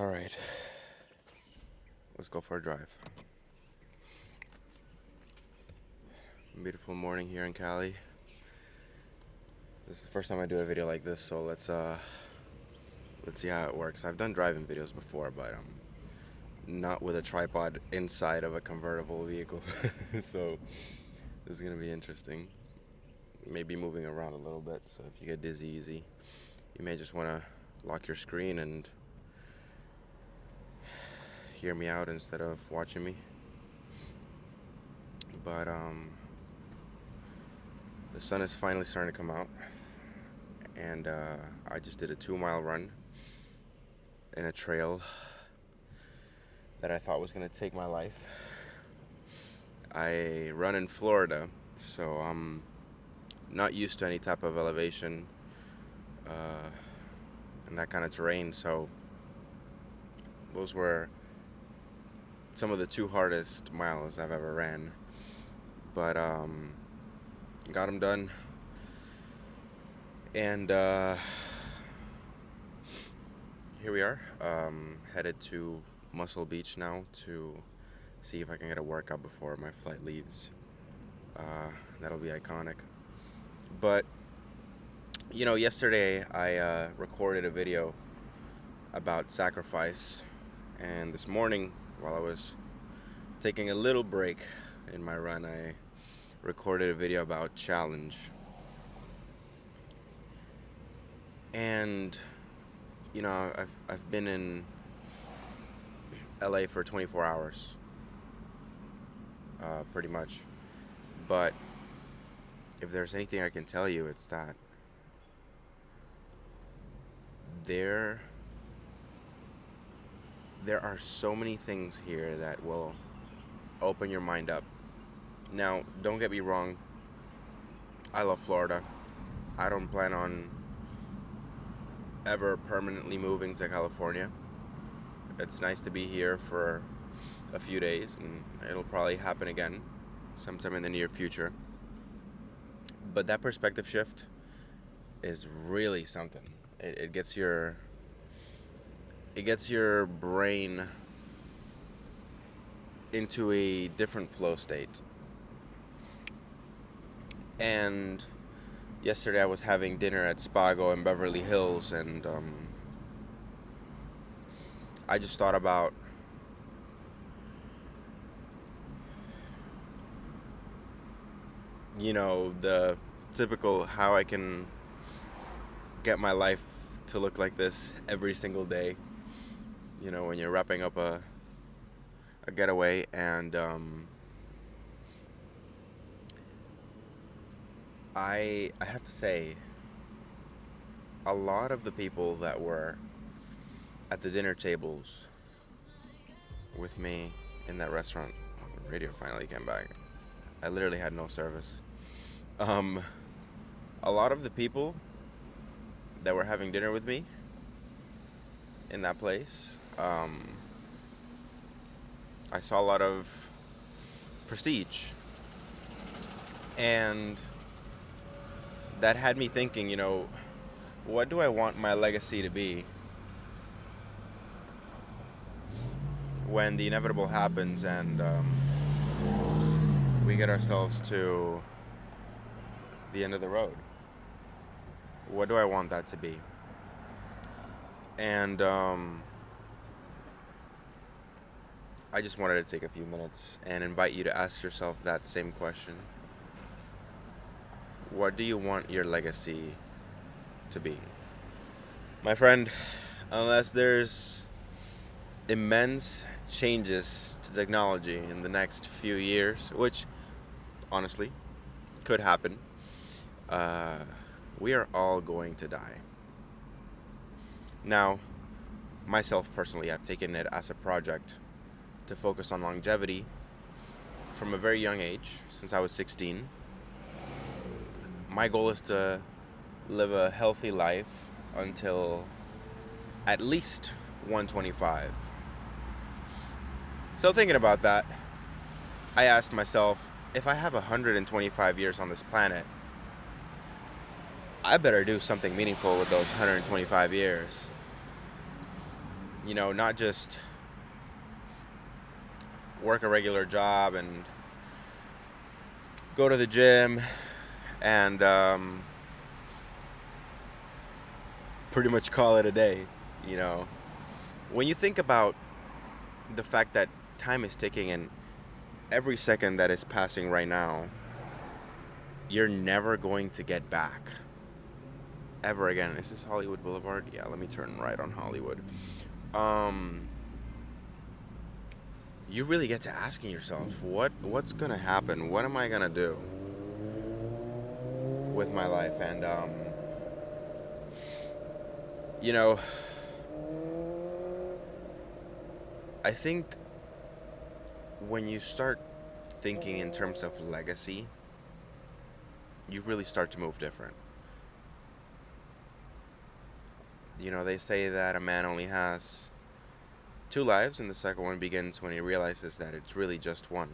All right, let's go for a drive. Beautiful morning here in Cali. This is the first time I do a video like this, so let's see how it works. I've done driving videos before, but not with a tripod inside of a convertible vehicle. So this is gonna be interesting. Maybe moving around a little bit, so if you get dizzy easy, you may just want to lock your screen and hear me out instead of watching me. But the sun is finally starting to come out, and I just did a 2-mile run in a trail that I thought was gonna take my life. I run in Florida, so I'm not used to any type of elevation and that kind of terrain, so those were some of the 2 hardest miles I've ever ran. But got them done, and here we are, headed to Muscle Beach now to see if I can get a workout before my flight leaves. That'll be iconic. But yesterday I recorded a video about sacrifice, and this morning, while I was taking a little break in my run, I recorded a video about challenge. And I've been in LA for 24 hours, pretty much. But if there's anything I can tell you, it's that there are so many things here that will open your mind up. Now, don't get me wrong, I love Florida. I don't plan on ever permanently moving to California. It's nice to be here for a few days, and it'll probably happen again sometime in the near future. But that perspective shift is really something. It gets your brain into a different flow state. And yesterday I was having dinner at Spago in Beverly Hills, and I just thought about the typical how I can get my life to look like this every single day. When you're wrapping up a getaway, and I have to say, a lot of the people that were at the dinner tables with me in that restaurant, the radio finally came back. I literally had no service. A lot of the people that were having dinner with me in that place, I saw a lot of prestige, and that had me thinking, what do I want my legacy to be when the inevitable happens and we get ourselves to the end of the road? What do I want that to be? And I just wanted to take a few minutes and invite you to ask yourself that same question. What do you want your legacy to be? My friend, unless there's immense changes to technology in the next few years, which honestly could happen, we are all going to die. Now, myself personally, I've taken it as a project to focus on longevity from a very young age, since I was 16. My goal is to live a healthy life until at least 125. So thinking about that, I asked myself, if I have 125 years on this planet, I better do something meaningful with those 125 years. not just work a regular job and go to the gym and pretty much call it a day. You know, when you think about the fact that time is ticking and every second that is passing right now, you're never going to get back ever again. Is this Hollywood Boulevard? Yeah, let me turn right on Hollywood. Um, you really get to asking yourself, what's gonna happen? What am I gonna do with my life? And you know, I think when you start thinking in terms of legacy, you really start to move different. They say that a man only has two lives, and the second one begins when he realizes that it's really just one.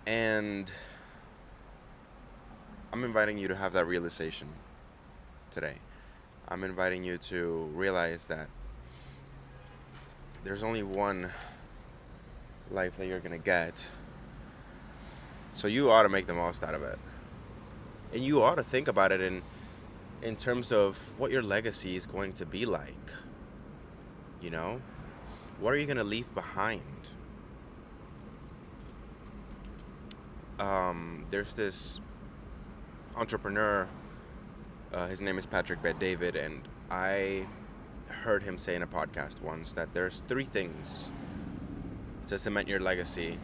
And I'm inviting you to have that realization today. I'm inviting you to realize that there's only one life that you're going to get. So you ought to make the most out of it. And you ought to think about it in terms of what your legacy is going to be like. What are you going to leave behind? There's this entrepreneur, his name is Patrick Bet-David, and I heard him say in a podcast once that there's three things to cement your legacy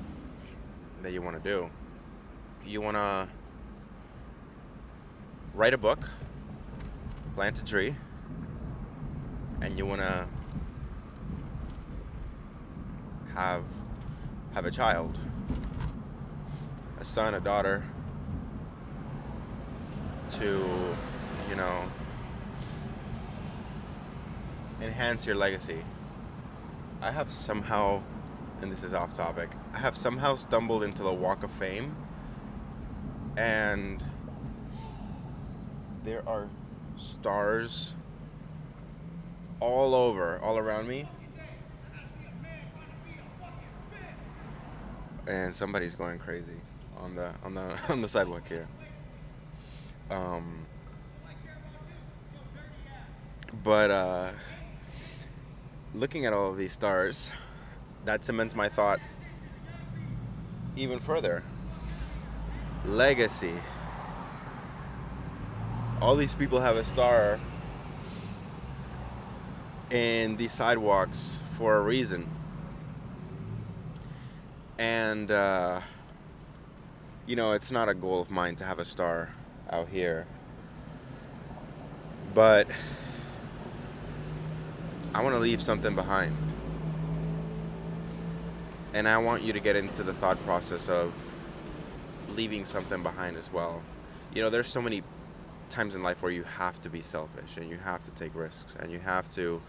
that you want to do. You want to write a book, plant a tree, and you want to have a child, a son, a daughter, to enhance your legacy. I have somehow, and this is off topic, I have somehow stumbled into the Walk of Fame, and there are stars all around me, and somebody's going crazy on the on the sidewalk here. But looking at all of these stars, that cements my thought even further. Legacy. All these people have a star in these sidewalks for a reason. And, it's not a goal of mine to have a star out here. But I want to leave something behind. And I want you to get into the thought process of leaving something behind as well. There's so many times in life where you have to be selfish and you have to take risks and you have to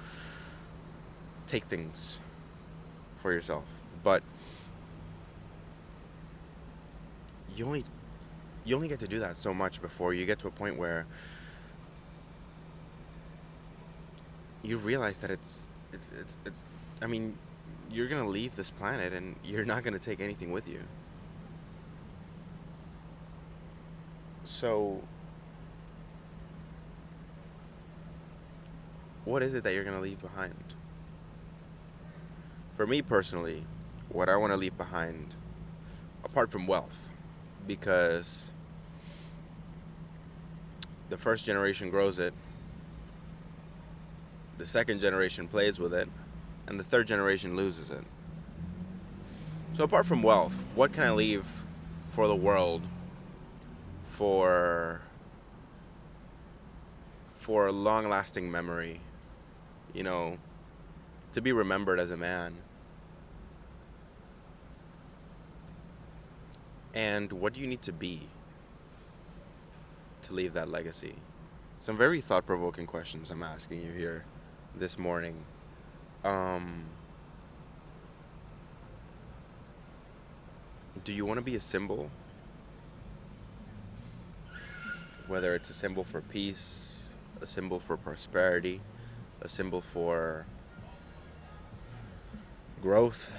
take things for yourself. But you only get to do that so much before you get to a point where you realize that it's I mean, you're going to leave this planet and you're not going to take anything with you. So what is it that you're going to leave behind? For me personally, what I want to leave behind, apart from wealth, because the first generation grows it, the second generation plays with it, and the third generation loses it. So apart from wealth, what can I leave for the world, for a long-lasting memory, to be remembered as a man? And what do you need to be to leave that legacy? Some very thought-provoking questions I'm asking you here this morning. Do you want to be a symbol? Whether it's a symbol for peace, a symbol for prosperity, a symbol for growth.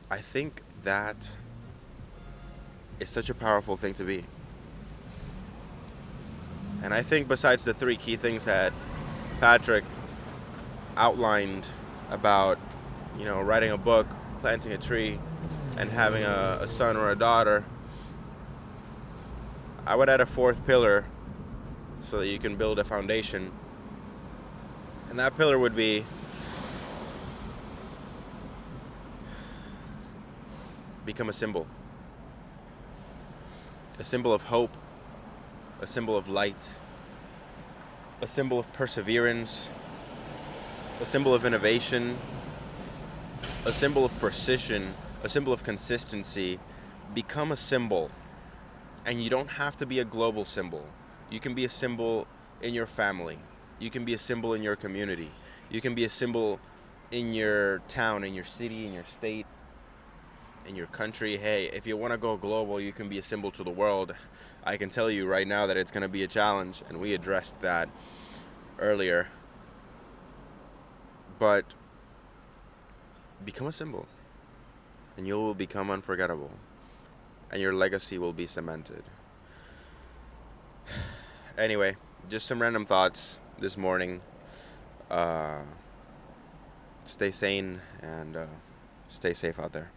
I think that is such a powerful thing to be. And I think besides the three key things that Patrick outlined about, writing a book, planting a tree, and having a son or a daughter, I would add a fourth pillar so that you can build a foundation. And that pillar would be become a symbol. A symbol of hope, a symbol of light, a symbol of perseverance, a symbol of innovation, a symbol of precision, a symbol of consistency. Become a symbol. And you don't have to be a global symbol. You can be a symbol in your family. You can be a symbol in your community. You can be a symbol in your town, in your city, in your state, in your country. Hey, if you want to go global, you can be a symbol to the world. I can tell you right now that it's going to be a challenge, and we addressed that earlier. But become a symbol, and you will become unforgettable, and your legacy will be cemented. Anyway, just some random thoughts this morning. Stay sane and stay safe out there.